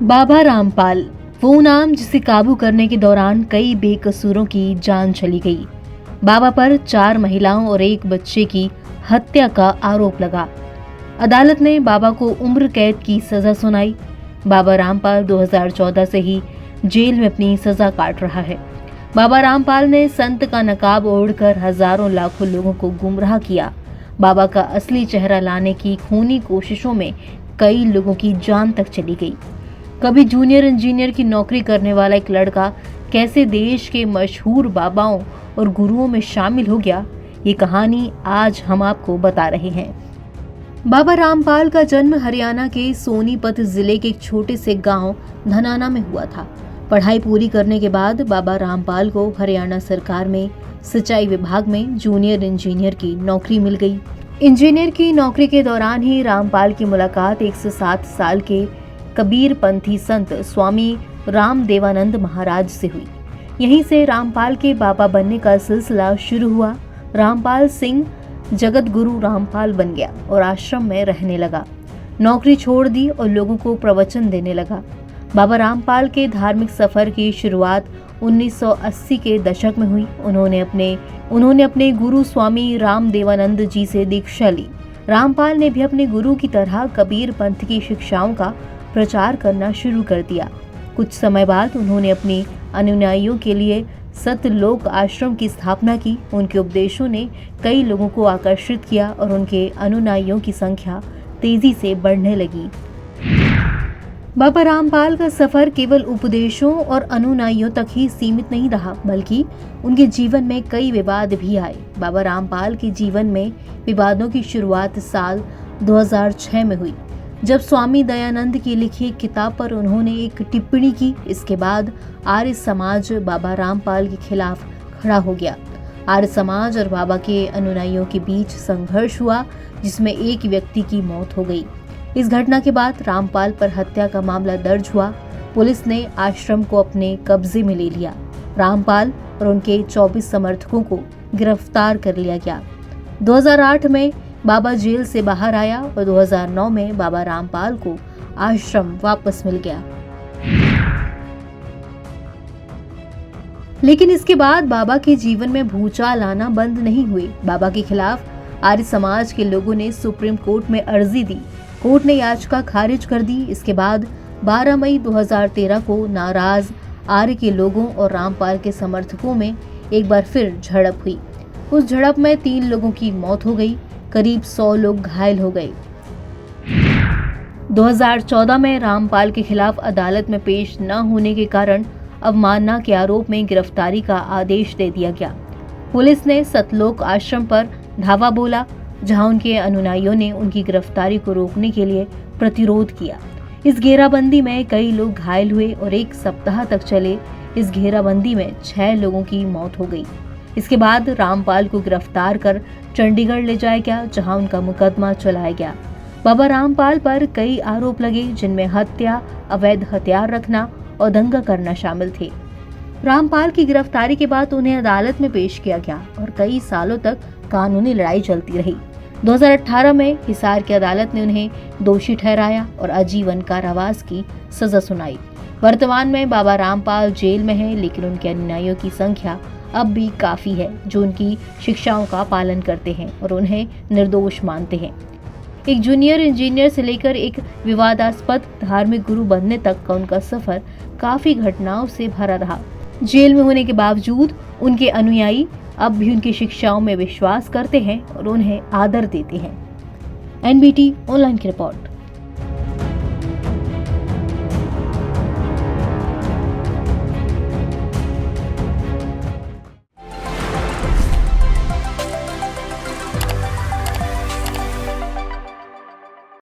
बाबा रामपाल, वो नाम जिसे काबू करने के दौरान कई बेकसूरों की जान चली गई। बाबा पर 4 महिलाओं और 1 बच्चे की हत्या का आरोप लगा। अदालत ने बाबा को उम्र कैद की सजा सुनाई। बाबा रामपाल 2014 से ही जेल में अपनी सजा काट रहा है। बाबा रामपाल ने संत का नकाब ओढ़कर हजारों लाखों लोगों को गुमराह किया। बाबा का असली चेहरा लाने की खूनी कोशिशों में कई लोगों की जान तक चली गई। कभी जूनियर इंजीनियर की नौकरी करने वाला एक लड़का कैसे देश के मशहूर बाबाओं और गुरुओं में शामिल हो गया, ये कहानी आज हम आपको बता रहे हैं। बाबा रामपाल का जन्म हरियाणा के सोनीपत जिले के एक छोटे से गांव धनाना में हुआ था। पढ़ाई पूरी करने के बाद बाबा रामपाल को हरियाणा सरकार में सिंचाई विभाग में जूनियर इंजीनियर की नौकरी मिल गई। इंजीनियर की नौकरी के दौरान ही रामपाल की मुलाकात 107 साल के कबीर पंथी संत स्वामी रामदेवानंद महाराज से हुई। यहीं से रामपाल के बाबा बनने का सिलसिला शुरू हुआ। रामपाल सिंह जगत गुरु रामपाल बन गया और आश्रम में रहने लगा। नौकरी छोड़ दी और लोगों को प्रवचन देने लगा। बाबा रामपाल के धार्मिक सफर की शुरुआत 1980 के दशक में हुई। उन्होंने अपने गुरु स्वामी रामदेवानंद जी से दीक्षा ली। रामपाल ने भी अपने गुरु की तरह कबीर पंथ की शिक्षाओं का प्रचार करना शुरू कर दिया। कुछ समय बाद उन्होंने अपने अनुयायियों के लिए सतलोक आश्रम की स्थापना की। उनके उपदेशों ने कई लोगों को आकर्षित किया और उनके अनुयायियों की संख्या तेजी से बढ़ने लगी। बाबा रामपाल का सफर केवल उपदेशों और अनुयायियों तक ही सीमित नहीं रहा, बल्कि उनके जीवन में कई विवाद भी आए। बाबा रामपाल के जीवन में विवादों की शुरुआत साल 2006 में हुई, जब स्वामी दयानंद की लिखी एक किताब पर उन्होंने एक टिप्पणी की। इसके बाद आर्य समाज बाबा रामपाल के खिलाफ खड़ा हो गया। आर्य समाज और बाबा के अनुयायियों के बीच संघर्ष हुआ, जिसमें एक व्यक्ति की मौत हो गई। इस घटना के बाद रामपाल पर हत्या का मामला दर्ज हुआ। पुलिस ने आश्रम को अपने कब्जे में ले लिया। रामपाल और उनके 24 समर्थकों को गिरफ्तार कर लिया गया। 2008 में बाबा जेल से बाहर आया और 2009 में बाबा रामपाल को आश्रम वापस मिल गया। लेकिन इसके बाद बाबा के जीवन में भूचाल आना बंद नहीं हुए। बाबा के खिलाफ आर्य समाज के लोगों ने सुप्रीम कोर्ट में अर्जी दी। कोर्ट ने याचिका खारिज कर दी। इसके बाद 12 मई 2013 को नाराज आर्य के लोगों और रामपाल के समर्थकों में एक बार फिर झड़प हुई। उस झड़प में 3 लोगों की मौत हो गई, करीब 100 लोग घायल हो गए। 2014 में रामपाल के खिलाफ अदालत में पेश न होने के कारण अवमानना के आरोप में गिरफ्तारी का आदेश दे दिया गया। पुलिस ने सतलोक आश्रम पर धावा बोला, जहां उनके अनुयायियों ने उनकी गिरफ्तारी को रोकने के लिए प्रतिरोध किया। इस घेराबंदी में कई लोग घायल हुए और 1 सप्ताह तक चले इस घेराबंदी में 6 लोगों की मौत हो गई। इसके बाद रामपाल को गिरफ्तार कर चंडीगढ़ ले जाया गया, जहां उनका मुकदमा चलाया गया। बाबा रामपाल पर कई आरोप लगे, जिनमें हत्या, अवैध हथियार रखना और दंगा करना शामिल थे। रामपाल की गिरफ्तारी के बाद उन्हें अदालत में पेश किया गया और कई सालों तक कानूनी लड़ाई चलती रही। 2018 में हिसार की अदालत ने उन्हें दोषी ठहराया और आजीवन कारावास की सजा सुनाई। वर्तमान में बाबा रामपाल जेल में हैं, लेकिन उनके अनुयायियों की संख्या अब भी काफी है, जो उनकी शिक्षाओं का पालन करते हैं और उन्हें निर्दोष मानते हैं। एक जूनियर इंजीनियर से लेकर एक विवादास्पद धार्मिक गुरु बनने तक का उनका सफर काफी घटनाओं से भरा रहा। जेल में होने के बावजूद उनके अनुयायी अब भी उनकी शिक्षाओं में विश्वास करते हैं और उन्हें आदर देते हैं। NBT ऑनलाइन की रिपोर्ट।